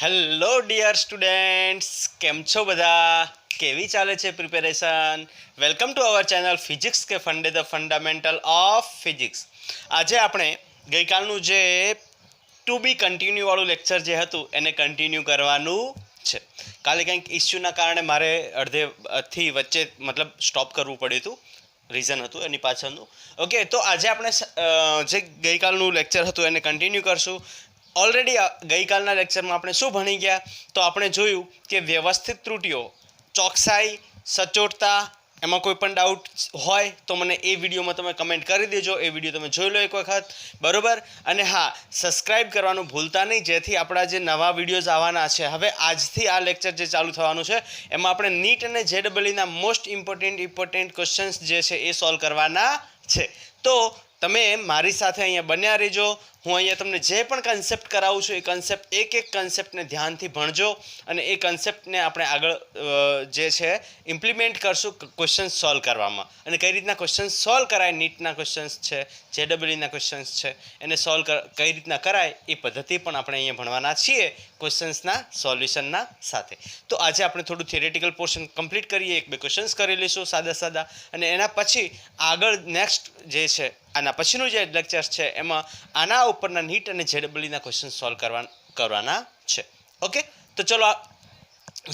Hello dear students, કેમ છો બધા? કેવી ચાલે છે preparation? Welcome to our channel physics કે ફંડે ધ ફંડામેન્ટલ ઓફ ફિઝિક્સ. આજે આપણે ગઈકાલનું જે ટુ બી કન્ટિન્યુ વાળું લેક્ચર જે હતું એને કન્ટિન્યુ કરવાનું છે. કાલે કંઈક ઇસ્યુના કારણે મારે અડધેથી વચ્ચે મતલબ સ્ટોપ કરવું પડ્યું હતું, રીઝન હતું એની પાછળનું. ઓકે, તો આજે આપણે જે ગઈકાલનું લેક્ચર હતું એને કન્ટિન્યુ કરશું. ઓલરેડી ગઈકાલના લેક્ચરમાં આપણે શું ભણી ગયા? તો આપણે જોયું કે વ્યવસ્થિત ત્રુટીઓ, ચોકસાઈ, સચોટતા, એમાં કોઈ પણ ડાઉટ હોય તો મને એ વિડીયોમાં તમે કમેન્ટ કરી દેજો. એ વિડીયો તમે જોઈ લો એક વખત, બરાબર? અને હા, સબસ્ક્રાઈબ કરવાનું ભૂલતા નહીં, જેથી આપણા જે નવા વિડીયોઝ આવવાના છે. હવે આજથી આ લેક્ચર જે ચાલુ થવાનું છે એમાં આપણે નીટ અને JEEના મોસ્ટ ઇમ્પોર્ટન્ટ ક્વેશ્ચન્સ જે છે એ સોલ્વ કરવાના છે. તો તમે મારી સાથે અહીંયા બન્યા રહેજો. હું અહીંયા તમને જે પણ કન્સેપ્ટ કરાવું છું એ કન્સેપ્ટ એક કન્સેપ્ટને ધ્યાનથી ભણજો અને એ કન્સેપ્ટને આપણે આગળ જે છે ઇમ્પ્લિમેન્ટ કરશું ક્વેશ્ચન સોલ્વ કરવામાં. અને કઈ રીતના ક્વેશ્ચન સોલ્વ કરાય, નીટના ક્વેશ્ચન્સ છે, JEEના ક્વેશ્ચન્સ છે, એને સોલ્વ કઈ રીતના કરાય એ પદ્ધતિ પણ આપણે અહીંયા ભણવાના છીએ ક્વેશ્ચન્સના સોલ્યુશનના સાથે. તો આજે આપણે થોડું થિયરેટિકલ પોર્શન કમ્પ્લીટ કરીએ, એક બે ક્વેશ્ચન્સ કરી લઈશું સાદા, અને એના પછી આગળ નેક્સ્ટ જે છે આના પછીનું જે લેક્ચર છે એમાં આના ઉપરના નીટ અને JEEના ક્વેશ્ચન સોલ્વ કરવાના છે. ઓકે, તો ચલો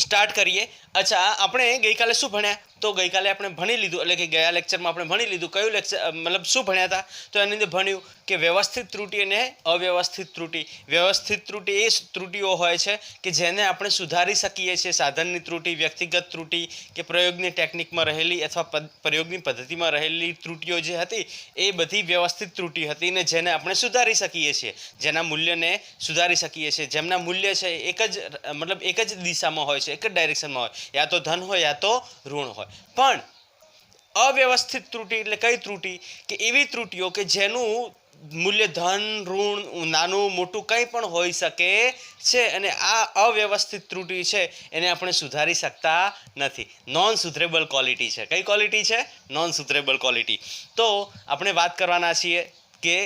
સ્ટાર્ટ કરીએ. અચ્છા, આપણે ગઈકાલે શું ભણ્યા? તો ગઈકાલે આપણે ભણી લીધું, એટલે કે ગયા લેક્ચરમાં આપણે ભણી લીધું. કયું લેક્ચર મતલબ શું ભણ્યા હતા? તો એની અંદર ભણ્યું કે વ્યવસ્થિત ત્રુટિ અને અવ્યવસ્થિત ત્રુટિ. વ્યવસ્થિત ત્રુટિ એ ત્રુટિઓ હોય છે કે જેને આપણે સુધારી શકીએ છીએ. સાધનની ત્રુટિ, વ્યક્તિગત ત્રુટિ કે પ્રયોગની ટેકનિકમાં રહેલી અથવા પ્રયોગની પદ્ધતિમાં રહેલી ત્રુટિઓ જે હતી એ બધી વ્યવસ્થિત ત્રુટિ હતી ને જેને આપણે સુધારી શકીએ છીએ, જેના મૂલ્યને સુધારી શકીએ છીએ, જેમના મૂલ્ય છે એક જ દિશામાં હોય છે, એક જ ડાયરેક્શનમાં હોય, યા તો ધન હોય યા તો ઋણ હોય. પણ અવ્યવસ્થિત ત્રુટિ એટલે કઈ ત્રુટિ? કે એવી ત્રુટિઓ કે જેનું મૂલ્ય ધન, ઋણ, નાનું મોટું કંઈ પણ હોઈ શકે છે અને આ અવ્યવસ્થિત ત્રુટિ છે એને આપણે સુધારી શકતા નથી. નોન સુધરેબલ ક્વોલિટી છે. કઈ ક્વોલિટી છે? નોન સુધરેબલ ક્વોલિટી. તો આપણે વાત કરવાના છીએ કે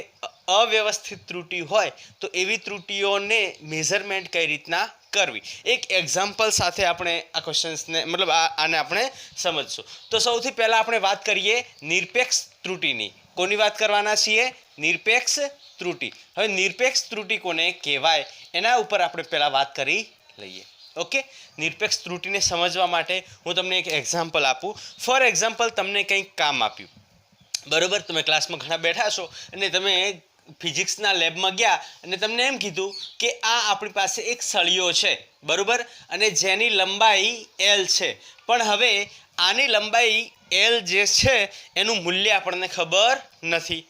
અવ્યવસ્થિત ત્રુટિ હોય તો એવી ત્રુટિઓને મેઝરમેન્ટ કઈ રીતના કરવી. એક એક્ઝામ્પલ સાથે આપણે આ ક્વેશ્ચન્સને મતલબ આને આપણે સમજશું. તો સૌથી પહેલાં આપણે વાત કરીએ નિરપેક્ષ ત્રુટિની. કોની વાત કરવાના છીએ? નિરપેક્ષ ત્રુટિ. હવે નિરપેક્ષ ત્રુટિ કોને કહેવાય એના ઉપર આપણે પહેલાં વાત કરી લઈએ. ઓકે, નિરપેક્ષ ત્રુટિને સમજવા માટે હું તમને એક એક્ઝામ્પલ આપું. ફોર એક્ઝામ્પલ, તમને કંઈક કામ આપ્યું, બરાબર? તમે ક્લાસમાં ઘણા બેઠા છો અને તમે ફિઝિક્સના લેબમાં ગયા અને તમને એમ કીધું કે આ આપણી પાસે એક સળિયો છે, બરાબર? અને જેની લંબાઈ L છે. પણ હવે આની લંબાઈ L જે છે એનું મૂલ્ય આપણને ખબર નથી.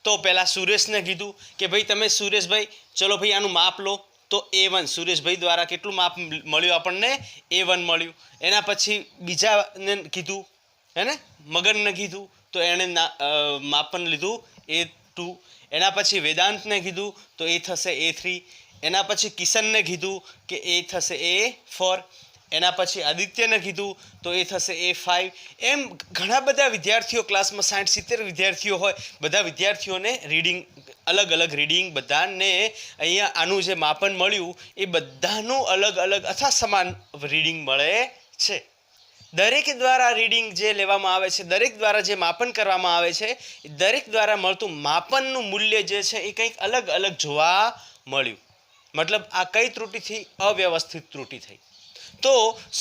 તો પહેલાં સુરેશને કીધું કે ભાઈ તમે સુરેશભાઈ ચલો ભાઈ આનું માપ લો. તો A1 સુરેશભાઈ દ્વારા કેટલું માપ મળ્યું આપણને? A1 મળ્યું. એના પછી બીજાને કીધું, હે ને, મગનને કીધું તો એણે માપન લીધું A2. એના પછી વેદાંતને કીધું તો એ થશે A3. એના પછી કિશનને કીધું કે એ થશે A4. એના પછી આદિત્યને કીધું તો એ થશે A5. એમ ઘણા બધા વિદ્યાર્થીઓ, ક્લાસમાં 60-70 વિદ્યાર્થીઓ હોય, બધા વિદ્યાર્થીઓને રીડિંગ અલગ અલગ રીડિંગ બધાને અહીંયા આનું જે માપન મળ્યું એ બધાનું અલગ અલગ અથવા સમાન રીડિંગ મળે છે. દરેક દ્વારા રીડિંગ જે લેવામાં આવે છે, દરેક દ્વારા જે માપન કરવામાં આવે છે, એ દરેક દ્વારા મળતું માપનનું મૂલ્ય જે છે એ કંઈક અલગ અલગ જોવા મળ્યું. મતલબ આ કઈ ત્રુટિથી? અવ્યવસ્થિત ત્રુટિ થઈ. તો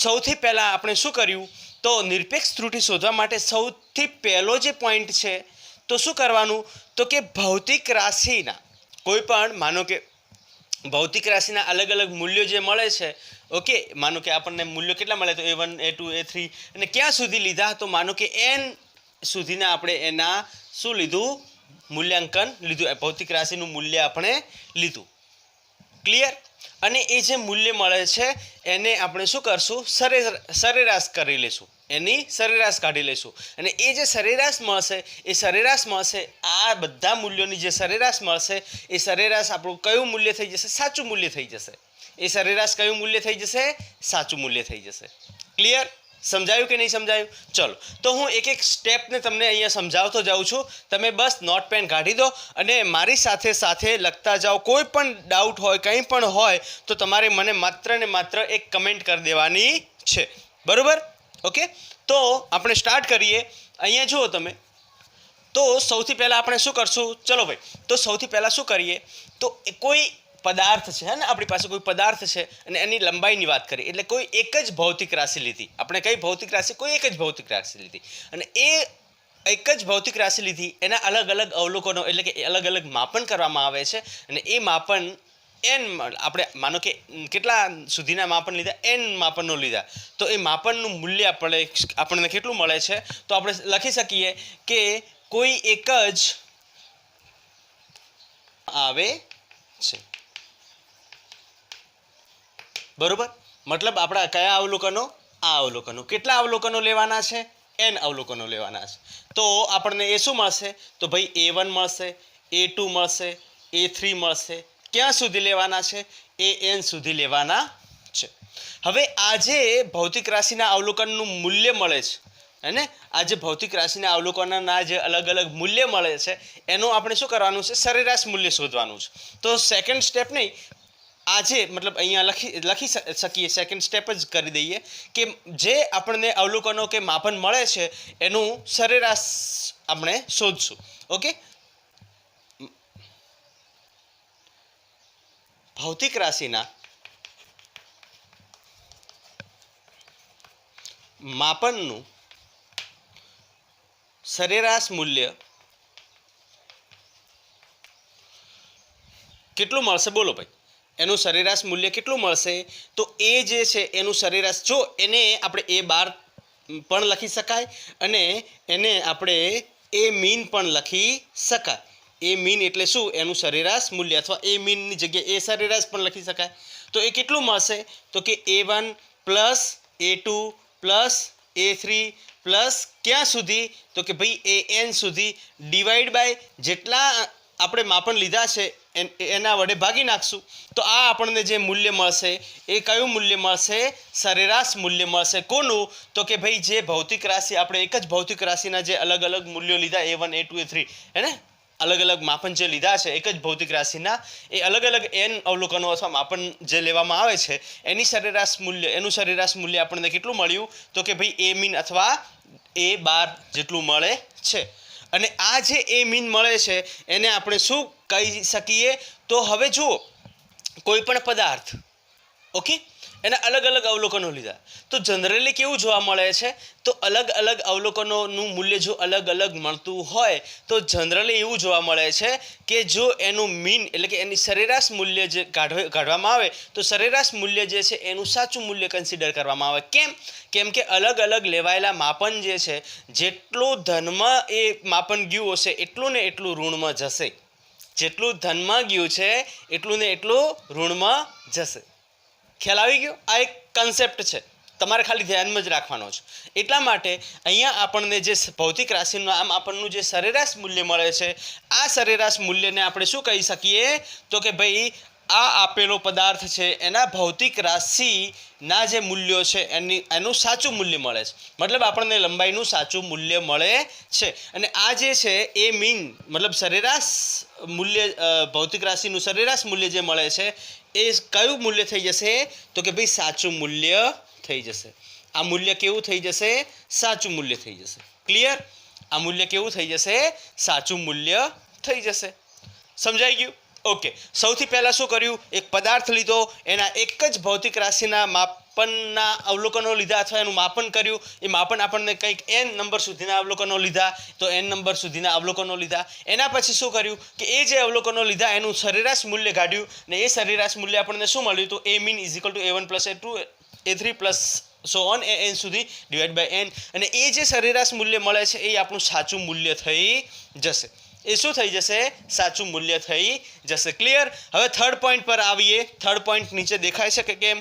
સૌથી પહેલાં આપણે શું કર્યું? તો નિરપેક્ષ ત્રુટિ શોધવા માટે સૌથી પહેલો જે પોઈન્ટ છે તો શું કરવાનું? તો કે ભૌતિક રાશિના કોઈ પણ, માનો કે ભૌતિક રાશિના અલગ અલગ મૂલ્યો જે મળે છે, ઓકે, માનો કે આપણને મૂલ્યો કેટલા મળે? તો A1, A2, A3 અને ક્યાં સુધી લીધા? તો માનો કે N સુધીના આપણે એના શું લીધું? મૂલ્યાંકન લીધું. ભૌતિક રાશિનું મૂલ્ય આપણે લીધું. ક્લિયર? અને એ જે મૂલ્ય મળે છે એને આપણે શું કરશું? સરેરાશ કરી લઈશું, એની સરેરાશ કાઢી લઈશું. અને એ જે સરેરાશ મળશે આ બધા મૂલ્યોની જે સરેરાશ મળશે એ સરેરાશ આપણું કયું મૂલ્ય થઈ જશે? સાચું મૂલ્ય થઈ જશે. એ સરેરાશ કયું મૂલ્ય થઈ જશે? સાચું મૂલ્ય થઈ જશે. ક્લિયર? સમજાયું કે નહીં સમજાયું? ચલો, તો હું એક એક સ્ટેપને તમને અહીંયા સમજાવતો જાઉં છું. તમે બસ નોટ પેન કાઢી દો અને મારી સાથે સાથે લખતા જાઓ. કોઈ પણ ડાઉટ હોય, કંઈ પણ હોય તો તમારે મને માત્ર ને માત્ર એક કમેન્ટ કરી દેવાની છે. બરાબર? ઓકે, તો આપણે સ્ટાર્ટ કરીએ. અહીંયા જુઓ તમે, તો સૌથી પહેલાં આપણે શું કરશું? ચલો ભાઈ, તો સૌથી પહેલાં શું કરીએ, તો કોઈ પદાર્થ છે, હે ને, આપણી પાસે કોઈ પદાર્થ છે અને એની લંબાઈની વાત કરીએ. એટલે કોઈ એક જ ભૌતિક રાશિ લીધી. આપણે કઈ ભૌતિક રાશિ? કોઈ એક જ ભૌતિક રાશિ લીધી અને એ એક જ ભૌતિક રાશિ લીધી, એના અલગ અલગ અવલોકનો એટલે કે અલગ અલગ માપન કરવામાં આવે છે. અને એ માપન એન, આપણે માનો કે કેટલા સુધીના માપન લીધા? એન માપનનો લીધા. તો એ માપનનું મૂલ્ય આપણને કેટલું મળે છે? તો આપણે લખી શકીએ કે કોઈ એક જ આવે છે. બરોબર? મતલબ આપણા કયા અવલોકનો? આ અવલોકનો. કેટલા અવલોકનો લેવાના છે? એન અવલોકનો લેવાના છે. તો આપણને એ શું મળશે? તો ભાઈ A1 મળશે, A2 મળશે, A3 મળશે. ક્યાં સુધી લેવાના છે? AN સુધી લેવાના છે. હવે આ જે ભૌતિક રાશિના અવલોકનનું મૂલ્ય મળે છે, હે ને, આ જે ભૌતિક રાશિના અવલોકનના જે અલગ અલગ મૂલ્ય મળે છે એનું આપણે શું કરવાનું છે? સરેરાશ મૂલ્ય શોધવાનું છે. તો સેકન્ડ સ્ટેપ નહીં, આજે મતલબ અહીંયા લખી શકીએ, સેકન્ડ સ્ટેપ જ કરી દઈએ કે જે આપણને અવલોકનો કે માપન મળે છે એનું સરેરાશ આપણે શોધશું. ઓકે, ભૌતિક રાશિના માપનનું સરેરાશ મૂલ્ય કેટલું મળશે? બોલો ભાઈ, એનું સરેરાશ મૂલ્ય કેટલું મળશે? તો એ જે છે એનું સરેરાશ, જો એને આપણે A12 પણ લખી શકાય અને એને આપણે A મીન પણ લખી શકાય. એ મીન એટલે શું? એનું સરેરાશ મૂલ્ય, અથવા એ મીનની જગ્યાએ એ સરેરાશ પણ લખી શકાય. તો એ કેટલું મળશે? તો કે A1 plus A2 plus A3 plus ક્યાં સુધી? તો કે ભાઈ AN સુધી, ડિવાઈડ બાય જેટલા આપણે માપન લીધા છે એના વડે ભાગી નાખશું. તો આ આપણને જે મૂલ્ય મળશે એ કયું મૂલ્ય મળશે? સરેરાશ મૂલ્ય મળશે. કોનું? તો કે ભાઈ જે ભૌતિક રાશિ, આપણે એક જ ભૌતિક રાશિના જે અલગ અલગ મૂલ્યો લીધા, A1 A2 A3, હે ને, અલગ અલગ માપન જે લીધા છે એક જ ભૌતિક રાશિના, એ અલગ અલગ એન અવલોકનો અથવા માપન જે લેવામાં આવે છે એની સરેરાશ મૂલ્ય, એનું સરેરાશ મૂલ્ય આપણને કેટલું મળ્યું? તો કે ભાઈ A મીન અથવા A12 જેટલું મળે છે. અને આ જે A મીન મળે છે એને આપણે શું કહી શકીએ? તો હવે જુઓ, કોઈ પણ પદાર્થ, ઓકે, એના અલગ અલગ અવલોકનો લીધા. તો જનરલી કેવું જોવા મળે છે? તો અલગ અલગ અવલોકનોનું મૂલ્ય જો અલગ અલગ મળતું હોય તો જનરલી એવું જોવા મળે છે કે જો એનું મીન એટલે કે એની સરેરાશ મૂલ્ય જે કાઢવામાં આવે તો સરેરાશ મૂલ્ય જે છે એનું સાચું મૂલ્ય કન્સિડર કરવામાં આવે. કેમ કે અલગ અલગ લેવાયેલા માપન જે છે, જેટલું ધનમાં એ માપન ગયું હશે એટલું ને એટલું ઋણમાં જશે. જેટલું ધનમાં ગયું છે એટલું ને એટલું ઋણમાં જશે. ખ્યાલ આવી ગયો? આ એક કન્સેપ્ટ છે, તમારે ખાલી ધ્યાનમાં જ રાખવાનો છે. એટલા માટે અહીંયા આપણને જે ભૌતિક રાશિનું આમ આપણનું જે સરેરાશ મૂલ્ય મળે છે, આ સરેરાશ મૂલ્યને આપણે શું કહી શકીએ? તો કે ભાઈ આ આપેલો પદાર્થ છે એના ભૌતિક રાશિના જે મૂલ્યો છે એનું સાચું મૂલ્ય મળે છે. મતલબ આપણને લંબાઈનું સાચું મૂલ્ય મળે છે. અને આ જે છે એ મીન મતલબ સરેરાશ મૂલ્ય, ભૌતિક રાશિનું સરેરાશ મૂલ્ય જે મળે છે એ કયું મૂલ્ય થઈ જશે? તો કે ભાઈ સાચું મૂલ્ય થઈ જશે. આ મૂલ્ય કેવું થઈ જશે? સાચું મૂલ્ય થઈ જશે. ક્લિયર? આ મૂલ્ય કેવું થઈ જશે? સાચું મૂલ્ય થઈ જશે. સમજાઈ ગયું? ઓકે, સૌથી પહેલાં શું કર્યું? એક પદાર્થ લીધો, એના એક જ ભૌતિક રાશિના માપનના અવલોકનો લીધા અથવા એનું માપન કર્યું. એ માપન આપણને કંઈક n નંબર સુધીના અવલોકનો લીધા, તો n નંબર સુધીના અવલોકનો લીધા. એના પછી શું કર્યું કે એ જે અવલોકનો લીધા એનું સરેરાશ મૂલ્ય કાઢ્યું ને એ સરેરાશ મૂલ્ય આપણને શું મળ્યું? તો A mean is equal two A1 plus A2 A3 plus so on AN સુધી ડિવાઈડ બાય n. અને એ જે સરેરાશ મૂલ્ય મળે છે એ આપણું સાચું મૂલ્ય થઈ જશે. એ શું થઈ જશે? સાચું મૂલ્ય થઈ જશે. ક્લિયર? હવે થર્ડ પોઈન્ટ પર આવીએ. થર્ડ પોઈન્ટ નીચે દેખાય છે કે કેમ?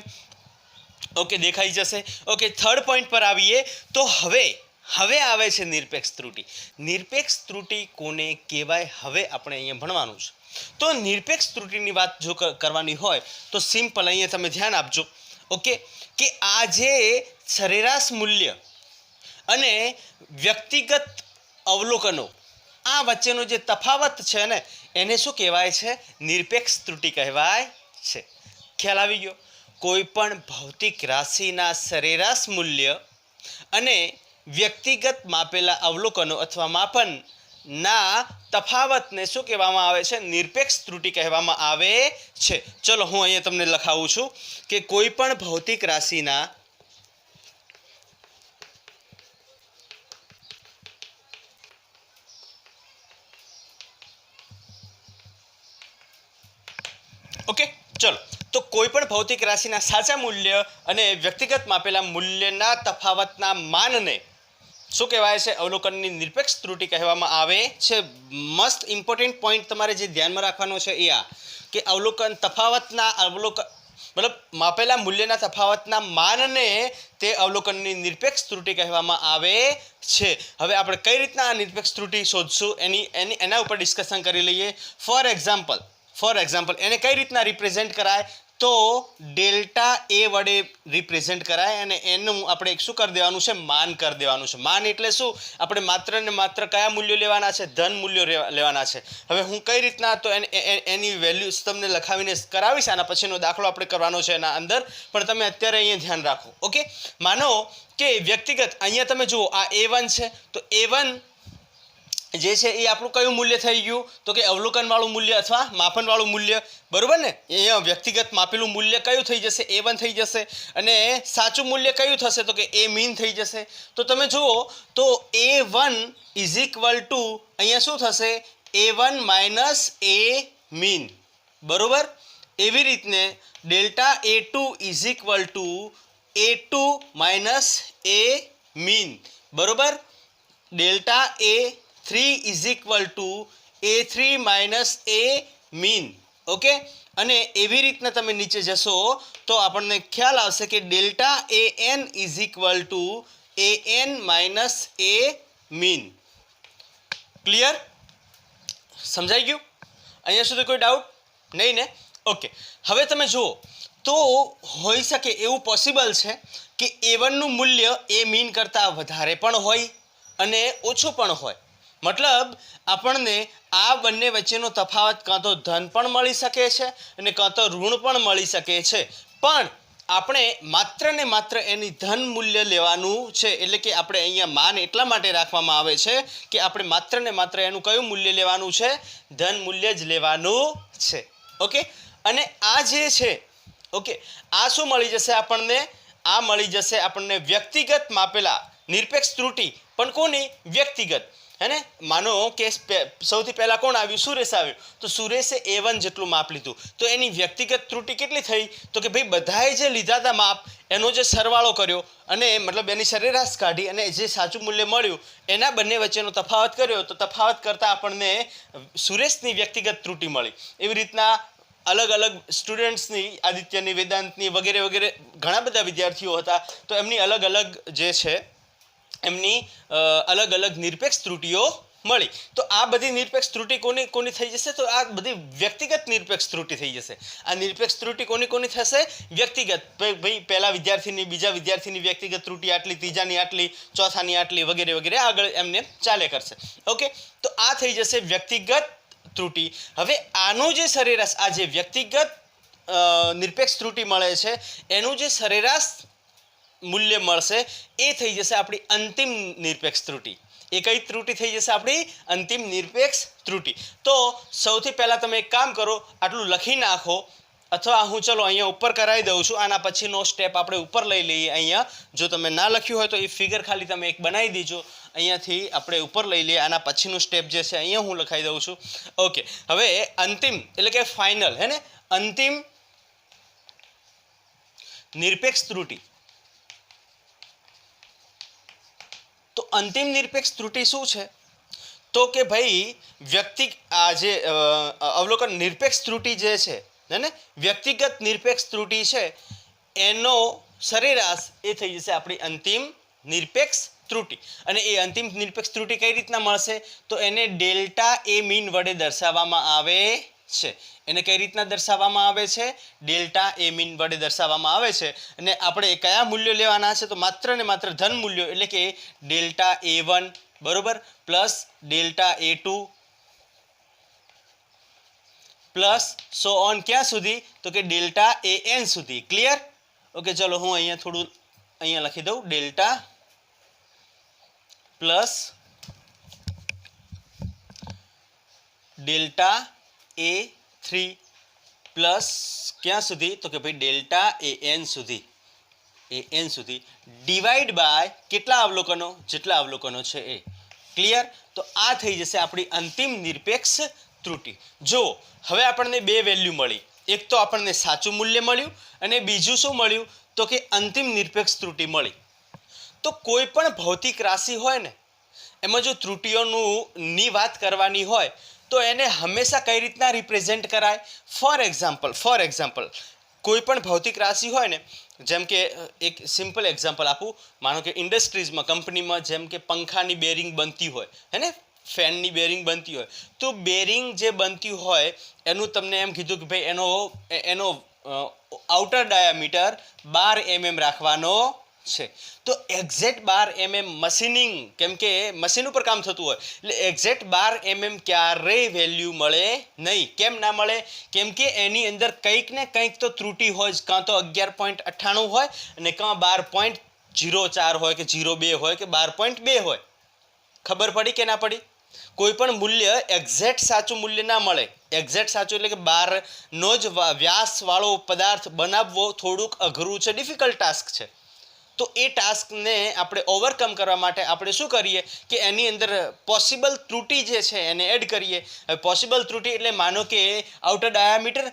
ઓકે, દેખાઈ જશે. ઓકે, થર્ડ પોઈન્ટ પર આવીએ તો હવે આવે છે નિરપેક્ષ ત્રુટિ. નિરપેક્ષ ત્રુટિ કોને કહેવાય? હવે આપણે અહીંયા ભણવાનું છે. તો નિરપેક્ષ ત્રુટિની વાત જો કરવાની હોય તો સિમ્પલ અહીંયા તમે ધ્યાન આપજો. ઓકે, કે આ જે સરેરાશ મૂલ્ય અને વ્યક્તિગત અવલોકનો આ વચ્ચેનો જે તફાવત છે ને એને શું કહેવાય છે? નિરપેક્ષ ત્રુટિ કહેવાય છે. ખ્યાલ આવી ગયો? કોઈ પણ ભૌતિક રાશિના સરેરાશ મૂલ્ય અને વ્યક્તિગત માપેલા અવલોકનો અથવા માપનના તફાવતને શું કહેવામાં આવે છે? નિરપેક્ષ ત્રુટિ કહેવામાં આવે છે. ચલો હું અહીંયા તમને લખાવું છું કે કોઈ પણ ભૌતિક રાશિના ઓકે, ચલો તો કોઈ પણ ભૌતિક રાશિના સાચા મૂલ્ય અને વ્યક્તિગત માપેલા મૂલ્યના તફાવતના માનને શું કહેવાય છે? અવલોકનની નિરપેક્ષ ત્રુટિ કહેવામાં આવે છે. મસ્ત ઇમ્પોર્ટન્ટ પોઈન્ટ તમારે જે ધ્યાનમાં રાખવાનો છે એ આ કે અવલોકન તફાવતના અવલોકન મતલબ માપેલા મૂલ્યના તફાવતના માનને તે અવલોકનની નિરપેક્ષ ત્રુટિ કહેવામાં આવે છે. હવે આપણે કઈ રીતના આ નિરપેક્ષ ત્રુટિ શોધશું એના ઉપર ડિસ્કશન કરી લઈએ. ફોર એક્ઝામ્પલ એને કઈ રીતના રિપ્રેઝેન્ટ કરાય? તો ડેલ્ટા એ વડે રિપ્રેઝેન્ટ કરાય અને એનું આપણે શું કરી દેવાનું છે? માન કરી દેવાનું છે. માન એટલે શું? આપણે માત્ર ને માત્ર કયા મૂલ્યો લેવાના છે? ધન મૂલ્યો લેવાના છે. હવે હું કઈ રીતના તો એની વેલ્યુઝ તમને લખાવીને કરાવીશ. આના પછીનો દાખલો આપણે કરવાનો છે એના અંદર, પણ તમે અત્યારે અહીંયા ધ્યાન રાખો. ઓકે, માનો કે વ્યક્તિગત અહીંયા તમે જુઓ આ A1 છે, તો A1 જે છે એ આપણું કયું મૂલ્ય થઈ ગયું? તો કે અવલોકનવાળું મૂલ્ય અથવા માપનવાળું મૂલ્ય, બરોબર ને? અહીંયા વ્યક્તિગત માપેલું મૂલ્ય કયું થઈ જશે? A1 થઈ જશે. અને સાચું મૂલ્ય કયું થશે? તો કે A મીન થઈ જશે. તો તમે જુઓ તો A1 ઇઝ ઇક્વલ ટુ અહીંયા શું થશે? A1 માઇનસ A મીન, બરોબર? એવી રીતને delta A2 is equal to A2 minus A mean, બરોબર? Delta A3 is equal to A3 minus A mean. Okay, અને એવી રીતના તમે નીચે જશો તો આપણને ખ્યાલ આવશે કે delta AN is equal two AN minus A mean. Clear? સમજાઈ ગયું? અહીંયા સુધી કોઈ ડાઉટ નહીં ને? ઓકે, હવે તમે જુઓ તો હોઈ શકે એવું પોસિબલ છે કે A1 નું મૂલ્ય A મીન કરતાં વધારે પણ હોય અને ઓછું પણ હોય. મતલબ આપણને આ બંને વચ્ચેનો તફાવત કાં તો ધન પણ મળી શકે છે અને કાં તો ઋણ પણ મળી શકે છે, પણ આપણે માત્ર ને માત્ર એની ધન મૂલ્ય લેવાનું છે. એટલે કે આપણે અહીંયા માન એટલા માટે રાખવામાં આવે છે કે આપણે માત્ર ને માત્ર એનું કયું મૂલ્ય લેવાનું છે? ધન મૂલ્ય જ લેવાનું છે. ઓકે, અને આ જે છે, ઓકે, આ શું મળી જશે આપણને? આ મળી જશે આપણને વ્યક્તિગત માપેલા નિરપેક્ષ ત્રુટિ. પણ કોની? વ્યક્તિગત. હે ને? માનો કે સૌથી પહેલાં કોણ આવ્યું? સુરેશ આવ્યું. તો સુરેશે A1 જેટલું માપ લીધું, તો એની વ્યક્તિગત ત્રુટિ કેટલી થઈ? તો કે ભાઈ બધાએ જે લીધા હતા માપ એનો જે સરવાળો કર્યો અને મતલબ એની સરેરાશ કાઢી અને જે સાચું મૂલ્ય મળ્યું એના બંને વચ્ચેનો તફાવત કર્યો, તો તફાવત કરતાં આપણને સુરેશની વ્યક્તિગત ત્રુટિ મળી. એવી રીતના અલગ અલગ સ્ટુડન્ટ્સની, આદિત્યની, વેદાંતની વગેરે વગેરે ઘણા બધા વિદ્યાર્થીઓ હતા, તો એમની અલગ અલગ જે છે એમની અલગ અલગ નિરપેક્ષ ત્રુટિઓ મળી. તો આ બધી નિરપેક્ષ ત્રુટિ કોની થઈ જશે? તો આ બધી વ્યક્તિગત નિરપેક્ષ ત્રુટિ થઈ જશે. આ નિરપેક્ષ ત્રુટિ કોની થશે? વ્યક્તિગત. ભાઈ પહેલા વિદ્યાર્થીની, બીજા વિદ્યાર્થીની વ્યક્તિગત ત્રુટિ આટલી, ત્રીજાની આટલી, ચોથાની આટલી વગેરે વગેરે આગળ એમને ચાલે કરશે. ઓકે, તો આ થઈ જશે વ્યક્તિગત ત્રુટિ. હવે આનું જે સરેરાશ, આ જે વ્યક્તિગત નિરપેક્ષ ત્રુટિ મળે છે એનું જે સરેરાશ મૂલ્ય મળશે એ થઈ જશે આપણી અંતિમ નિરપેક્ષ ત્રુટિ. એ કઈ ત્રુટિ થઈ જશે? આપણી અંતિમ નિરપેક્ષ ત્રુટિ. તો સૌથી પહેલાં તમે એક કામ કરો, આટલું લખી નાખો, અથવા હું ચલો અહીંયા ઉપર કરાવી દઉં છું. આના પછીનો સ્ટેપ આપણે ઉપર લઈ લઈએ. અહીંયા જો તમે ના લખ્યું હોય તો એ ફિગર ખાલી તમે એક બનાવી દીજો. અહીંયાથી આપણે ઉપર લઈ લઈએ. આના પછીનું સ્ટેપ જે છે અહીંયા હું લખાઈ દઉં છું. ઓકે, હવે અંતિમ એટલે કે ફાઇનલ, હે ને? અંતિમ નિરપેક્ષ ત્રુટિ. તો અંતિમ નિરપેક્ષ ત્રુટિ શું છે? તો કે ભાઈ આ જે અવલોકન નિરપેક્ષ ત્રુટિ જે છે ને, વ્યક્તિગત નિરપેક્ષ ત્રુટિ છે એનો સરેરાશ એ થઈ જશે આપણી અંતિમ નિરપેક્ષ ત્રુટિ. અને એ અંતિમ નિરપેક્ષ ત્રુટિ કઈ રીતના મળશે? તો એને ડેલ્ટા A મીન વડે દર્શાવવામાં આવે છે એને કઈ રીતના દર્શાવવામાં આવે છે ડેલ્ટા એ મીન વડે દર્શાવવામાં આવે છે અને આપણે કયા મૂલ્યો લેવાના છે તો માત્ર ને માત્ર ધન મૂલ્યો એટલે કે ડેલ્ટા A1 બરોબર plus delta A2 plus so on ક્યાં સુધી તો કે ડેલ્ટા AN સુધી ક્લિયર ઓકે ચલો હું અહીંયા થોડું અહીંયા લખી દઉં delta plus delta A3 plus ક્યાં સુધી તો કે ભાઈ ડેલ્ટા AN સુધી ડિવાઈડ બાય કેટલા અવલોકનો જેટલા અવલોકનો છે એ ક્લિયર તો આ થઈ જશે આપણી અંતિમ નિરપેક્ષ ત્રુટિ જો હવે આપણને બે વેલ્યુ મળી એક તો આપણને સાચું મૂલ્ય મળ્યું અને બીજું શું મળ્યું તો કે અંતિમ નિરપેક્ષ ત્રુટિ મળી તો કોઈ પણ ભૌતિક રાશિ હોય ને એમાં જો ત્રુટિઓની વાત કરવાની હોય તો એને હંમેશા કઈ રીતના રિપ્રેઝેન્ટ કરાય ફોર એક્ઝામ્પલ કોઈ પણ ભૌતિક રાશિ હોય ને જેમ કે એક સિમ્પલ એક્ઝામ્પલ આપું માનો કે ઇન્ડસ્ટ્રીઝમાં કંપનીમાં જેમ કે પંખાની બેરિંગ બનતી હોય હે ને ફેનની બેરિંગ બનતી હોય તો બેરિંગ જે બનતી હોય એનું તમને એમ કીધું કે ભાઈ એનો આઉટર ડાયામીટર 12 mm રાખવાનો છે તો એક્ઝેક્ટ 12 mm મશીનિંગ કેમ કે મશીન ઉપર કામ થતું હોય એટલે એક્ઝેક્ટ 12 mm ક્યારેય વેલ્યુ મળે નહીં કેમ ના મળે કેમ કે એની અંદર કંઈક ને કંઈક તો ત્રુટિ હોય કાં તો 11.98 હોય અને કાં 12.04 હોય કે 02 હોય કે 12.2 હોય ખબર પડી કે ના પડી કોઈ પણ મૂલ્ય એક્ઝેક્ટ સાચું મૂલ્ય ના મળે એક્ઝેક્ટ સાચું એટલે કે 12નો જ વ્યાસવાળો પદાર્થ બનાવવો થોડુંક અઘરું છે ડિફિકલ્ટ ટાસ્ક છે તો એ ટાસ્કને આપણે ઓવરકમ કરવા માટે આપણે શું કરીએ કે એની અંદર પોસિબલ ત્રુટિ જે છે એને એડ કરીએ હવે પોસિબલ ત્રુટિ એટલે માનો કે આઉટર ડાયામીટર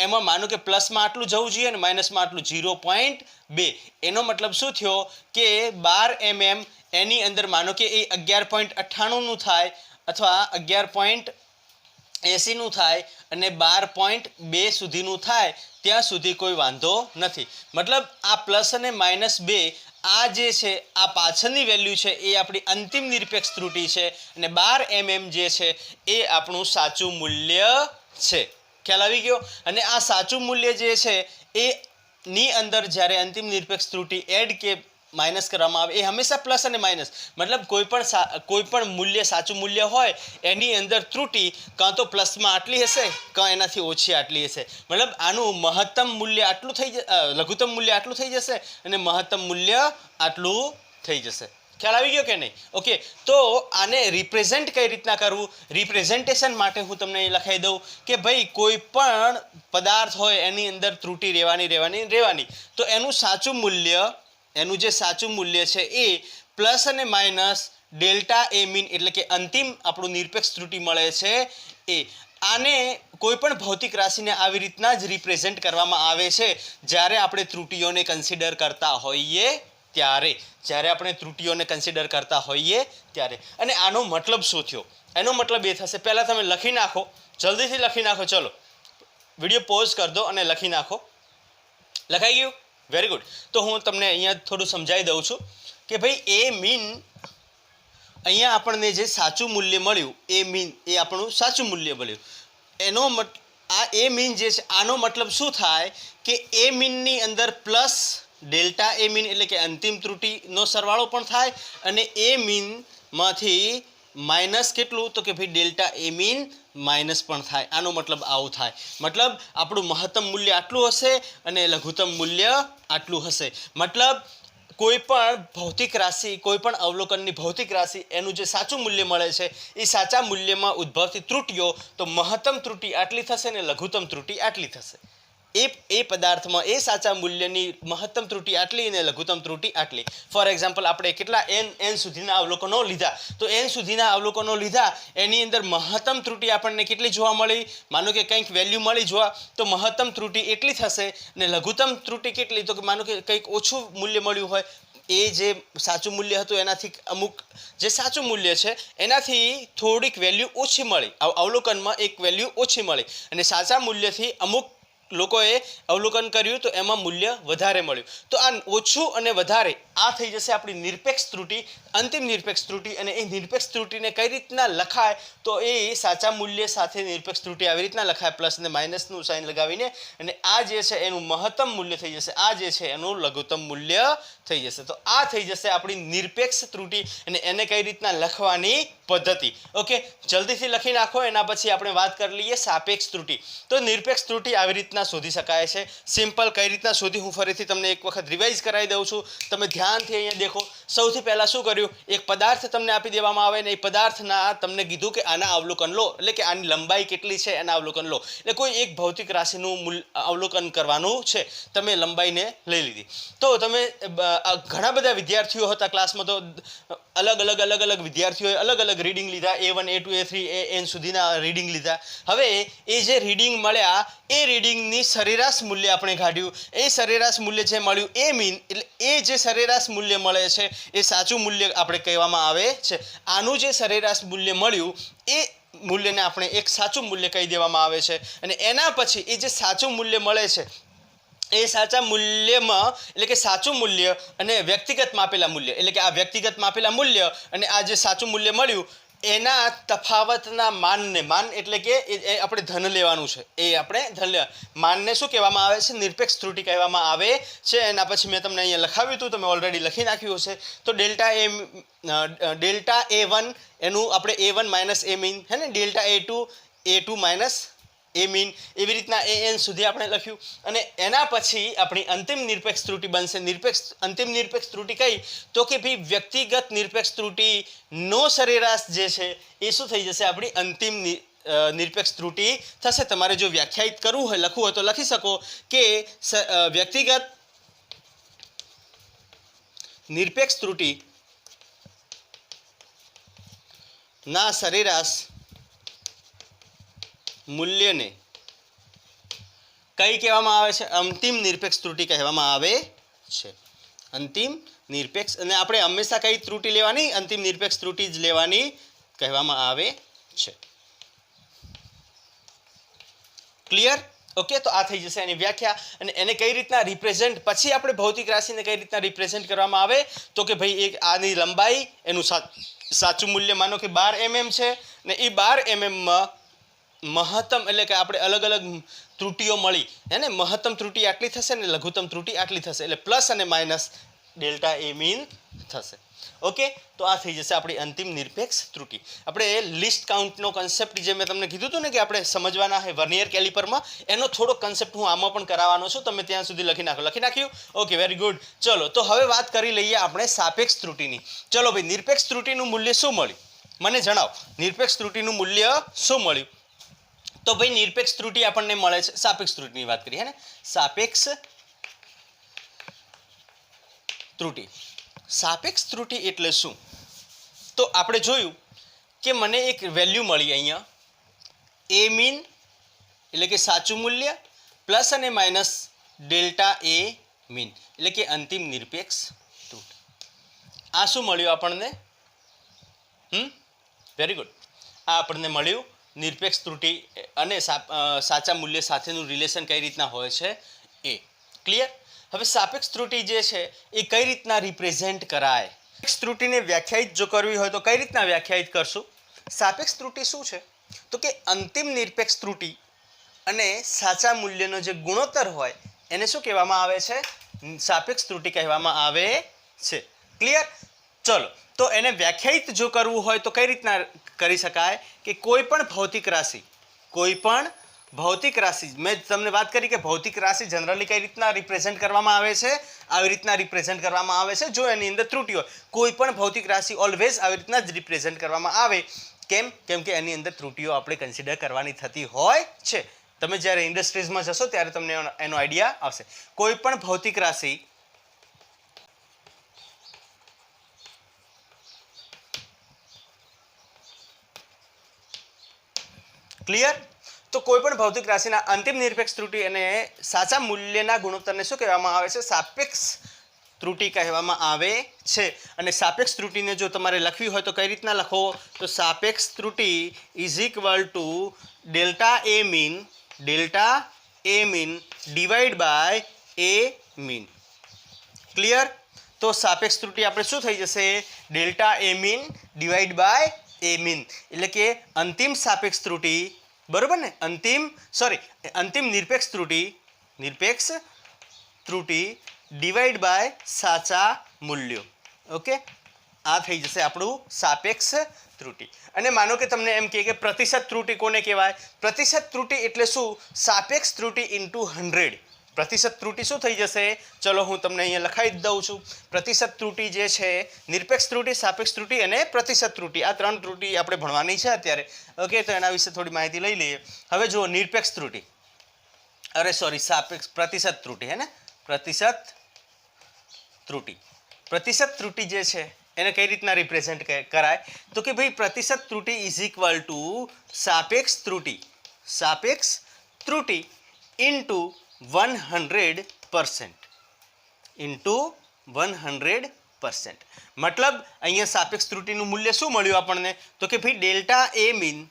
એમાં માનો કે પ્લસમાં આટલું જવું જોઈએ અને માઇનસમાં આટલું 0.2 એનો મતલબ શું થયો કે 12 mm એની અંદર માનો કે એ 11.98નું થાય અથવા 11.80નું થાય અને 12.2 સુધીનું થાય ત્યાં સુધી કોઈ વાંધો નથી મતલબ આ પ્લસ અને -2 આ જે છે આ પાછળની વેલ્યુ છે એ આપણી અંતિમ નિરપેક્ષ ત્રુટિ છે અને 12 mm જે છે એ આપણું સાચું મૂલ્ય છે ખ્યાલ આવી ગયો અને આ સાચું મૂલ્ય જે છે એ ની અંદર જ્યારે અંતિમ નિરપેક્ષ ત્રુટિ એડ કે માઇનસ કરવામાં આવે એ હંમેશા પ્લસ અને માઇનસ મતલબ કોઈ પણ મૂલ્ય સાચું મૂલ્ય હોય એની અંદર ત્રુટિ કાં તો પ્લસમાં આટલી હશે કાં એનાથી ઓછી આટલી હશે મતલબ આનું મહત્તમ મૂલ્ય આટલું થઈ લઘુત્તમ મૂલ્ય આટલું થઈ જશે અને મહત્તમ મૂલ્ય આટલું થઈ જશે ખ્યાલ આવી ગયો કે નહીં ઓકે તો આને રિપ્રેઝેન્ટ કઈ રીતના કરવું રિપ્રેઝેન્ટેશન માટે હું તમને લખાઈ દઉં કે ભાઈ કોઈ પણ પદાર્થ હોય એની અંદર ત્રુટિ રહેવાની તો એનું જે સાચું મૂલ્ય છે એ પ્લસ અને માઇનસ ડેલ્ટા એ મીન એટલે કે અંતિમ આપણું નિરપેક્ષ ત્રુટિ મળે છે એ આને કોઈ પણ ભૌતિક રાશિને આવી રીતના જ રિપ્રેઝેન્ટ કરવામાં આવે છે જ્યારે આપણે ત્રુટિઓને કન્સિડર કરતા હોઈએ ત્યારે અને આનો મતલબ શું થયો એનો મતલબ એ થશે પહેલાં તમે લખી નાખો જલ્દીથી લખી નાખો ચલો વિડીયો પોઝ કરી દો અને લખી નાખો લખાઈ ગયું વેરી ગુડ તો હું તમને અહીંયા થોડું સમજાવી દઉં છું કે ભાઈ એ મીન અહીંયા આપણને જે સાચું મૂલ્ય મળ્યું એ મીન એ આપણું સાચું મૂલ્ય મળ્યું આ એ મીન જે છે આનો મતલબ શું થાય કે એ મીનની અંદર પ્લસ ડેલ્ટા એ મીન એટલે કે અંતિમ ત્રુટિનો સરવાળો પણ થાય અને એ મીનમાંથી માઇનસ કેટલું તો કે ભાઈ ડેલ્ટા એ મીન માઇનસ પણ થાય આનો મતલબ આવું થાય મતલબ આપણું મહત્તમ મૂલ્ય આટલું હશે અને લઘુત્તમ મૂલ્ય આટલું હશે મતલબ કોઈ પણ ભૌતિક રાશિ કોઈ પણ અવલોકનની ભૌતિક રાશિ એનું જે સાચું મૂલ્ય મળે છે એ સાચા મૂલ્યમાં ઉદ્ભવતી ત્રુટિઓ તો મહત્તમ ત્રુટિ આટલી થશે ને લઘુત્તમ ત્રુટિ આટલી થશે એ પદાર્થમાં એ સાચા મૂલ્યની મહત્તમ ત્રુટિ આટલી અને લઘુત્તમ ત્રુટિ આટલી ફોર એક્ઝામ્પલ આપણે કેટલા n સુધીના અવલોકનો લીધા તો n સુધીના અવલોકનો લીધા એની અંદર મહત્તમ ત્રુટિ આપણને કેટલી જોવા મળી માનો કે કંઈક વેલ્યુ મળી જોવા તો મહત્તમ ત્રુટિ એટલી થશે અને લઘુત્તમ ત્રુટિ કેટલી તો કે માનો કે કંઈક ઓછું મૂલ્ય મળ્યું હોય એ જે સાચું મૂલ્ય હતું એનાથી અમુક જે સાચું મૂલ્ય છે એનાથી થોડીક વેલ્યુ ઓછી મળી અવલોકનમાં એક વેલ્યુ ઓછી મળી અને સાચા મૂલ્યથી અમુક લોકોએ અવલોકન કર્યું તો એમાં મૂલ્ય વધારે મળ્યું તો આ ઓછું અને વધારે આ થઈ જશે આપણી નિરપેક્ષ ત્રુટિ, અંતિમ નિરપેક્ષ ત્રુટિ. અને એ નિરપેક્ષ ત્રુટિને કઈ રીતના લખાય તો એ સાચા મૂલ્ય સાથે નિરપેક્ષ ત્રુટિ આવી રીતના લખાય, પ્લસ અને માઇનસનું સાઇન લગાવીને. અને આ જે છે એનું મહત્તમ મૂલ્ય થઈ જશે, આ જે છે એનું લઘુત્તમ મૂલ્ય થઈ જશે. તો આ થઈ જશે આપણી નિરપેક્ષ ત્રુટિ અને એને કઈ રીતના લખવાની પદ્ધતિ. ઓકે, જલ્દીથી લખી નાખો. એના પછી આપણે વાત કરી લઈએ સાપેક્ષ ત્રુટિ. તો નિરપેક્ષ ત્રુટિ આવી રીતના શોધી શકાય છે. સિમ્પલ કઈ રીતના શોધી હું ફરીથી તમને એક વખત રિવાઇઝ કરાવી દઉં છું. તમે ધ્યાનથી અહીંયા દેખો. સૌથી પહેલા શું કર્યું, એક પદાર્થ તમને આપી દેવામાં આવે ને એ પદાર્થના તમને કીધું કે આના અવલોકન લો, એટલે કે આની લંબાઈ કેટલી છે એના અવલોકન લો. એટલે કોઈ એક ભૌતિક રાશિનું અવલોકન કરવાનું છે, તમે લંબાઈને લઈ લીધી. તો તમે ઘણા બધા વિદ્યાર્થીઓ હતા ક્લાસમાં, તો અલગ અલગ વિદ્યાર્થીઓએ અલગ અલગ રીડિંગ લીધા, A1 A2 A3 AN સુધીના રીડિંગ લીધા. હવે એ જે રીડિંગ મળ્યા એ રીડિંગની સરેરાશ મૂલ્ય આપણે કાઢ્યું. એ સરેરાશ મૂલ્ય જે મળ્યું એ મીન, એટલે એ જે સરેરાશ મૂલ્ય મળે છે એ સાચું મૂલ્ય આપણે કહેવામાં આવે છે. આનું જે સરેરાશ મૂલ્ય મળ્યું એ મૂલ્યને આપણે એક સાચું મૂલ્ય કહી દેવામાં આવે છે. અને એના પછી એ જે સાચું મૂલ્ય મળે છે એ સાચા મૂલ્યમાં, એટલે કે સાચું મૂલ્ય અને વ્યક્તિગત માપેલા મૂલ્ય, એટલે કે આ વ્યક્તિગત માપેલા મૂલ્ય અને આ જે સાચું મૂલ્ય મળ્યું એના તફાવતના માનને, માન એટલે કે એ આપણે ધન લેવાનું છે, એ આપણે ધન માનને શું કહેવામાં આવે છે, નિરપેક્ષ ત્રુટિ કહેવામાં આવે છે. એના પછી મેં તમને અહીંયા લખાવ્યું હતું, તમે ઓલરેડી લખી નાખ્યું હશે. તો ડેલ્ટા A1 એનું આપણે A1 માઇનસ A મીન, હે ને, ડેલ્ટા A2 માઇનસ એ મીન, એવી રીતના AN સુધી આપણે લખ્યું. અને એના પછી આપણી અંતિમ નિરપેક્ષ ત્રુટિ બનશે. અંતિમ નિરપેક્ષ ત્રુટિ કઈ, તો કે ભાઈ વ્યક્તિગત નિરપેક્ષ ત્રુટિ નો સરેરાશ જે છે એ શું થઈ જશે, આપણી અંતિમ નિરપેક્ષ ત્રુટિ થશે. તમારે જો વ્યાખ્યાયિત કરવું હોય, લખવું હોય તો લખી શકો કે વ્યક્તિગત નિરપેક્ષ ત્રુટિ ના સરેરાશ મૂલ્યને કઈ કહેવામાં આવે છે, અંતિમ નિરપેક્ષ ત્રુટિ કહેવામાં આવે છે. અંતિમ નિરપેક્ષ, અને આપણે હંમેશા કઈ ત્રુટિ લેવાની, અંતિમ નિરપેક્ષ ત્રુટિ જ લેવાની કહેવામાં આવે છે. ક્લિયર? ઓકે, તો આ થઈ જશે એની વ્યાખ્યા. અને એને કઈ રીતના રિપ્રેઝેન્ટ, પછી આપણે ભૌતિક રાશિને કઈ રીતના રિપ્રેઝેન્ટ કરવામાં આવે તો કે ભાઈ એક આની લંબાઈ, એનું સાચું મૂલ્ય માનો કે 12 mm છે ને એ 12 mm માં મહત્તમ, એટલે કે આપણે અલગ અલગ ત્રુટિઓ મળી, હે ને, મહત્તમ ત્રુટિ આટલી થશે ને લઘુત્તમ ત્રુટિ આટલી થશે, એટલે પ્લસ અને માઇનસ ડેલ્ટા A મીન થશે. ઓકે, તો આ થઈ જશે આપણી અંતિમ નિરપેક્ષ ત્રુટિ. આપણે લિસ્ટ કાઉન્ટનો કન્સેપ્ટ જે મેં તમને કીધું હતું ને કે આપણે સમજવાના છે વર્નિયર કેલિપરમાં, એનો થોડો કન્સેપ્ટ હું આમાં પણ કરાવવાનો છું. તમે ત્યાં સુધી લખી નાખ્યું? Okay, very good. ચલો, તો હવે વાત કરી લઈએ આપણે સાપેક્ષ ત્રુટિની. ચલો ભાઈ, નિરપેક્ષ ત્રુટિનું મૂલ્ય શું મળ્યું મને જણાવો. નિરપેક્ષ ત્રુટિનું મૂલ્ય શું મળ્યું? તો ભાઈ નિરપેક્ષ ત્રુટિ આપણને મળે છે, સાપેક્ષ ત્રુટિની વાત કરીએ, હે ને, સાપેક્ષ ત્રુટિ. સાપેક્ષ ત્રુટિ એટલે શું? તો આપણે જોયું કે મને એક વેલ્યુ મળી અહીંયા A મીન, એટલે કે સાચું મૂલ્ય, પ્લસ અને માઇનસ ડેલ્ટા A મીન, એટલે કે અંતિમ નિરપેક્ષ ત્રુટિ. આ શું મળ્યું આપણને? Very good. આ આપણને મળ્યું નિરપેક્ષ ત્રુટિ અને સાચા મૂલ્ય સાથેનું રિલેશન કઈ રીતના હોય છે એ. ક્લિયર? હવે સાપેક્ષ ત્રુટિ જે છે એ કઈ રીતના રિપ્રેઝેન્ટ કરાય? સાપેક્ષ ત્રુટિને વ્યાખ્યાયિત જો કરવી હોય તો કઈ રીતના વ્યાખ્યાયિત કરશું? સાપેક્ષ ત્રુટિ શું છે તો કે અંતિમ નિરપેક્ષ ત્રુટિ અને સાચા મૂલ્યનો જે ગુણોત્તર હોય એને શું કહેવામાં આવે છે? સાપેક્ષ ત્રુટિ કહેવામાં આવે છે. ક્લિયર? ચલો, તો એને વ્યાખ્યાયિત જો કરવું હોય તો કઈ રીતના કરી શકાય કે કોઈ પણ ભૌતિક રાશિ, મેં તમને વાત કરી કે ભૌતિક રાશિ જનરલી કઈ રીતના રિપ્રેઝેન્ટ કરવામાં આવે છે, આવી રીતના રિપ્રેઝેન્ટ કરવામાં આવે છે જો એની અંદર ત્રુટિ હોય. કોઈ પણ ભૌતિક રાશિ ઓલવેઝ આવી રીતના જ રિપ્રેઝેન્ટ કરવામાં આવે. કેમ કે એની અંદર ત્રુટિઓ આપણે કન્સિડર કરવાની થતી હોય છે. તમે જ્યારે ઇન્ડસ્ટ્રીઝમાં જશો ત્યારે તમને એનો આઈડિયા આવશે. કોઈ પણ ભૌતિક રાશિ ક્લિયર? તો કોઈ પણ ભૌતિક રાશિના અંતિમ નિરપેક્ષ ત્રુટિ અને સાચા મૂલ્યના ગુણોત્તરને શું કહેવામાં આવે છે? સાપેક્ષ ત્રુટિ કહેવામાં આવે છે. અને સાપેક્ષ ત્રુટિને જો તમારે લખવી હોય તો કઈ રીતના લખો? તો સાપેક્ષ ત્રુટિ is equal to delta A mean divide by A mean. Clear? તો સાપેક્ષ ત્રુટિ આપણે શું થઈ જશે delta A mean divide by A mean એટલે કે અંતિમ સાપેક્ષ ત્રુટિ બરોબર ને અંતિમ નિરપેક્ષ ત્રુટિ ડિવાઈડ બાય સાચા મૂલ્યો ઓકે આ થઈ જશે આપણું સાપેક્ષ ત્રુટિ અને માનો કે તમને એમ કહે કે પ્રતિશત ત્રુટિ કોને કહેવાય પ્રતિશત ત્રુટિ એટલે શું સાપેક્ષ ત્રુટિ ઇન્ટુ 100 પ્રતિશત ત્રુટિ શું થઈ જશે ચલો હું તમને અહીંયા લખાઈ દઉં છું પ્રતિશત ત્રુટિ જે છે નિરપેક્ષ ત્રુટિ સાપેક્ષ ત્રુટિ અને પ્રતિશત ત્રુટિ આ ત્રણ ત્રુટિ આપણે ભણવાની છે અત્યારે ઓકે તો એના વિશે થોડી માહિતી લઈ લઈએ હવે જુઓ નિરપેક્ષ ત્રુટિ પ્રતિશત ત્રુટિ હે ને પ્રતિશત ત્રુટિ જે છે એને કઈ રીતના રિપ્રેઝેન્ટ કરાય તો કે ભાઈ પ્રતિશત ત્રુટિ ઇઝ ઇક્વલ ટુ સાપેક્ષ ત્રુટિ ઇન્ટુ 100% મતલબ અહીંયા સાપેક્ષ ત્રુટિનું મૂલ્ય શું મળ્યું આપણને તો કે ભાઈ delta A mean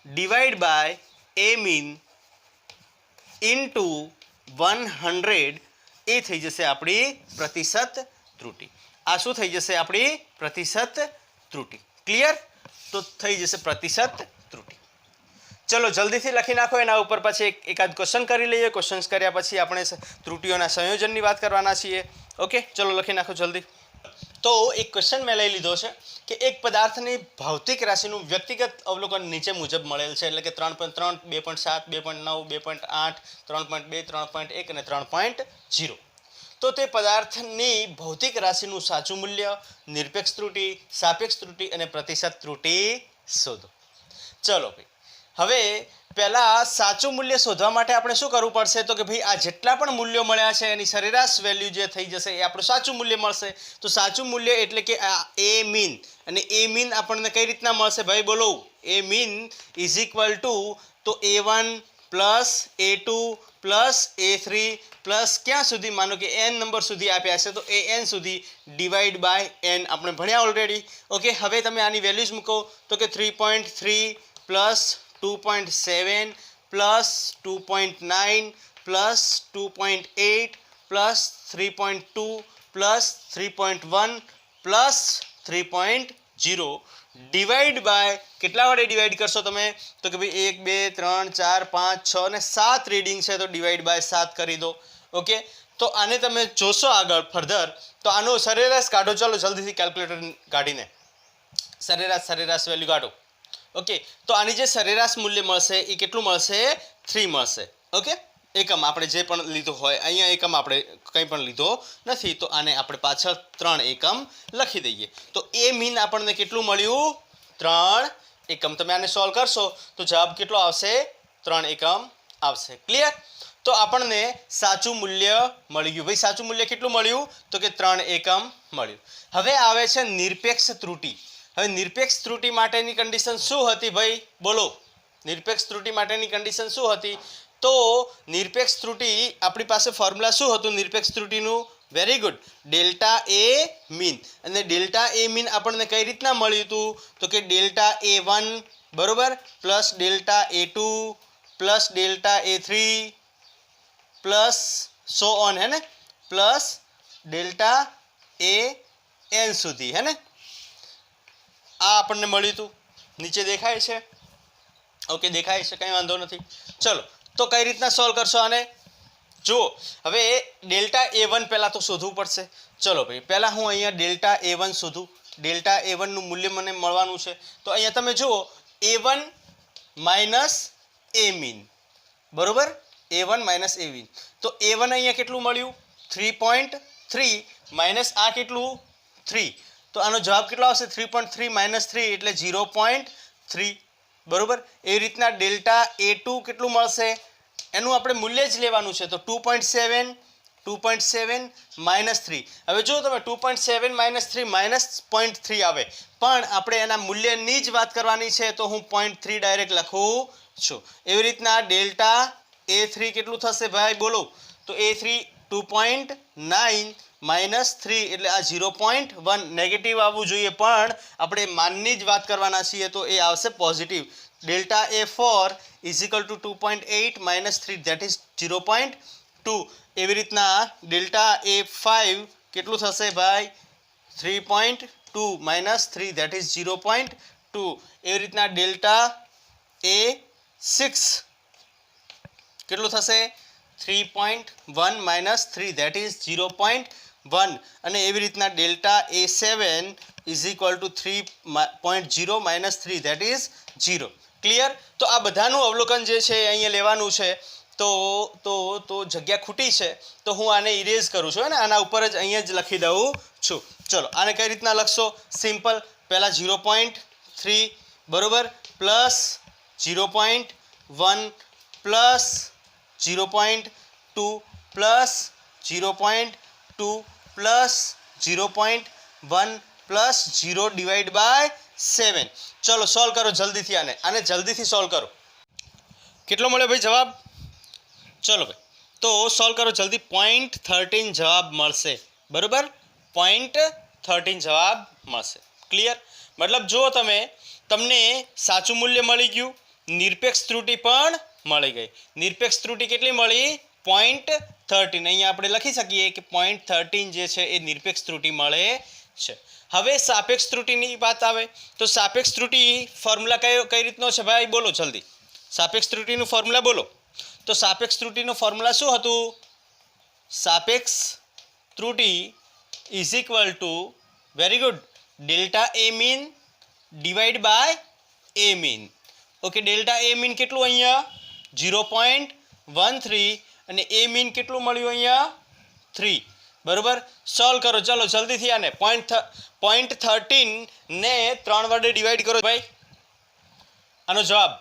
divide by A mean into 100 એ થઈ જશે આપણી પ્રતિશત ત્રુટિ આ શું થઈ જશે આપણી પ્રતિશત ત્રુટિ ક્લિયર તો થઈ જશે પ્રતિશત ત્રુટિ ચલો જલ્દીથી લખી નાખો એના ઉપર પછી એકાદ ક્વેશ્ચન કરી લઈએ ક્વેશ્ચન્સ કર્યા પછી આપણે ત્રુટિઓના સંયોજનની વાત કરવાના છીએ ઓકે ચલો લખી નાખો જલ્દી તો એક ક્વેશ્ચન મેં લઈ લીધો છે કે એક પદાર્થની ભૌતિક રાશિનું વ્યક્તિગત અવલોકન નીચે મુજબ મળેલ છે એટલે કે 3.3 2.7 2.9 2.8 3.2 3.1 અને 3.0 તો તે પદાર્થની ભૌતિક રાશિનું સાચું મૂલ્ય નિરપેક્ષ ત્રુટિ સાપેક્ષ ત્રુટિ અને પ્રતિશત ત્રુટિ શોધો ચલો ભાઈ હવે પહેલાં સાચું મૂલ્ય શોધવા માટે આપણે શું કરવું પડશે તો કે ભાઈ આ જેટલા પણ મૂલ્યો મળ્યા છે એની સરેરાશ વેલ્યુ જે થઈ જશે એ આપણું સાચું મૂલ્ય મળશે તો સાચું મૂલ્ય એટલે કે આ એ મીન અને એ મીન આપણને કઈ રીતના મળશે ભાઈ બોલો એ મીન ઇઝ ઇક્વલ ટુ તો A1 plus A2 plus A3 plus ક્યાં સુધી માનો કે n નંબર સુધી આપ્યા છે તો an સુધી ડિવાઈડ બાય n આપણે ભણ્યા ઓલરેડી ઓકે હવે તમે આની વેલ્યુઝ મૂકો તો કે 3.3 plus 2.7 plus 2.9 plus 2.8 plus 3.2 plus 3.1 plus 3.0 divide by કેટલા વડે ડિવાઈડ કરશો તમે તો કે ભાઈ 1 2 3 4 5 6 અને 7 રીડિંગ છે તો ડિવાઈડ બાય 7 કરી દો ઓકે તો આને તમે જોશો આગળ ફર્ધર તો આનો સરેરાશ કાઢો ચાલો જલ્દીથી કેલ્ક્યુલેટર કાઢીને સરેરાશ વેલ્યુ કાઢો ઓકે તો આની જે સરેરાશ મૂલ્ય મળશે એ કેટલું મળશે 3 મળશે ઓકે એકમ આપણે જે પણ લીધો હોય અહીંયા એકમ આપણે કંઈ પણ લીધો નથી તો આને આપણે પાછળ 3 એકમ લખી દઈએ તો એ મીન આપણને કેટલું મળ્યું 3 એકમ તમે આને સોલ્વ કરશો તો જવાબ કેટલો આવશે 3 એકમ આવશે ક્લિયર તો આપણને સાચું મૂલ્ય મળી ગયું ભાઈ સાચું મૂલ્ય કેટલું મળ્યું તો કે 3 એકમ મળ્યું હવે આવે છે નિરપેક્ષ ત્રુટિ હવે નિરપેક્ષ ત્રુટિ માટેની કન્ડિશન શું હતી ભાઈ બોલો નિરપેક્ષ ત્રુટિ માટેની કન્ડિશન શું હતી તો નિરપેક્ષ ત્રુટિ આપણી પાસે ફોર્મ્યુલા શું હતું નિરપેક્ષ ત્રુટિનું વેરી ગુડ ડેલ્ટા એ મીન અને ડેલ્ટા એ મીન આપણને કઈ રીતના મળ્યું હતું તો કે ડેલ્ટા A1 બરોબર plus delta A2 plus delta A3 plus so on હે ને પ્લસ ડેલ્ટા AN સુધી હે ને આ આપણને મળ્યું હતું નીચે દેખાય છે ઓકે દેખાય છે કંઈ વાંધો નથી ચલો તો કઈ રીતના સોલ્વ કરશો આને જુઓ હવે ડેલ્ટા A1 પહેલાં તો શોધવું પડશે ચલો ભાઈ પહેલાં હું અહીંયા ડેલ્ટા A1 શોધું ડેલ્ટા A1 નું મૂલ્ય મને મળવાનું છે તો અહીંયા તમે જુઓ A1 માઇનસ A મીન બરોબર A1 માઇનસ A મીન તો A1 અહીંયા કેટલું મળ્યું 3.3 માઇનસ આ કેટલું 3 તો આનો જવાબ કેટલો આવશે 3.3 માઇનસ 3 એટલે 0.3 બરોબર એવી રીતના ડેલ્ટા A2 કેટલું મળશે એનું આપણે મૂલ્ય જ લેવાનું છે તો 2.7 માઇનસ 3 હવે જો તમે 2.7 માઇનસ 3 માઇનસ 0.3 આવે પણ આપણે એના મૂલ્યની જ વાત કરવાની છે તો હું 0.3 ડાયરેક્ટ લખું છું એવી રીતના ડેલ્ટા A3 કેટલું થશે ભાઈ બોલો તો A3 2.9 માઇનસ 3 એટલે આ 0.1 નેગેટિવ આવવું જોઈએ પણ આપણે માનની જ વાત કરવાના છીએ તો એ આવશે positive delta A4 is equal two 2.8 minus 3 that is 0.2 એવી રીતના ડેલ્ટા A5 કેટલું થશે ભાઈ 3.2 માઇનસ 3 દેટ ઇઝ 0.2. એવી રીતના ડેલ્ટા એ 6 કેટલું થશે 3.1 માઇનસ 3 દેટ ઇઝ 0.1. અને એવી રીતના delta A 7 is equal two 3.0 minus 3 that is 0. Clear? તો આ બધાનું અવલોકન જે છે અહીંયા લેવાનું છે. તો જગ્યા ખૂટી છે તો હું આને ઇરેઝ કરું છું અને આના ઉપર જ અહીંયા જ લખી દઉં છું. ચલો આને કઈ રીતના લખશો? સિમ્પલ. પહેલાં 0.3 બરાબર plus 0.1 plus 0.2 plus 0.2 plus 0.1 plus 0 divide by 7. ચલો સોલ્વ કરો જલ્દીથી. આને જલ્દીથી સોલ્વ કરો. કેટલો મળ્યો ભાઈ જવાબ? ચલો ભાઈ તો સોલ્વ કરો જલ્દી. 0.13 જવાબ મળશે. બરાબર 0.13 જવાબ મળશે. ક્લિયર? મતલબ જો તમને સાચું મૂલ્ય મળી ગયું, નિરપેક્ષ ત્રુટિ પણ મળી ગઈ. નિરપેક્ષ ત્રુટિ કેટલી મળી? 0.13. અહીંયા આપણે લખી શકીએ કે 0.13 જે છે એ નિરપેક્ષ ત્રુટિ મળે છે. હવે સાપેક્ષ ત્રુટિની વાત આવે તો સાપેક્ષ ત્રુટિ ફોર્મ્યુલા કઈ રીતનો છે ભાઈ? બોલો જલ્દી. સાપેક્ષ ત્રુટિનું ફોર્મ્યુલા બોલો. તો સાપેક્ષ ત્રુટિનું ફોર્મ્યુલા શું હતું? સાપેક્ષ ત્રુટિ is equal to very good delta A mean divide by A mean. Okay delta A mean કેટલું અહીંયા 0.13 અને એ મીન કેટલું મળ્યું અહીંયા 3. બરાબર સોલ્વ કરો ચલો જલ્દીથી. આને 0.13 ને 3 વડે ડિવાઈડ કરો ભાઈ. આનો જવાબ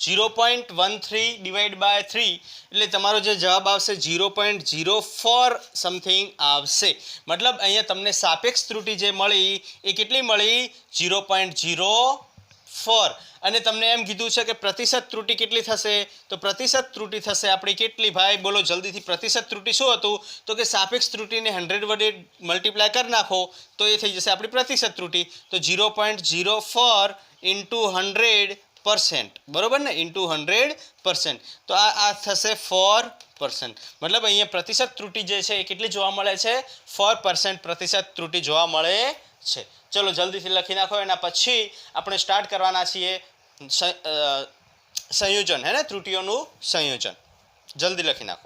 0.13 ડિવાઈડ બાય 3 એટલે તમારો જે જવાબ આવશે 0.04 સમથિંગ આવશે. મતલબ અહીંયા તમને સાપેક્ષ ત્રુટિ જે મળી એ કેટલી મળી? 0.04. અને તમને એમ કીધું છે કે પ્રતિશત ત્રુટિ કેટલી થશે? તો પ્રતિશત ત્રુટિ થશે આપણી કેટલી ભાઈ? બોલો જલ્દીથી. પ્રતિશત ત્રુટિ શું હતું? તો કે સાપેક્ષ ત્રુટિને 100 વડે મલ્ટીપ્લાય કરી નાખો તો એ થઈ જશે આપણી પ્રતિશત ત્રુટિ. તો 0.04 ઇન્ટુ 100%. બરાબર ને? ઇન્ટુ 100%. તો આ થશે 4%. મતલબ અહીંયા પ્રતિશત ત્રુટિ જે છે એ કેટલી જોવા મળે છે? 4% પ્રતિશત ત્રુટિ જોવા મળે છે. ચલો જલ્દીથી લખી નાખો. એના પછી આપણે સ્ટાર્ટ કરવાના છીએ સંયોજન, હે ને? ત્રુટિઓનું સંયોજન. જલ્દી લખી નાખો.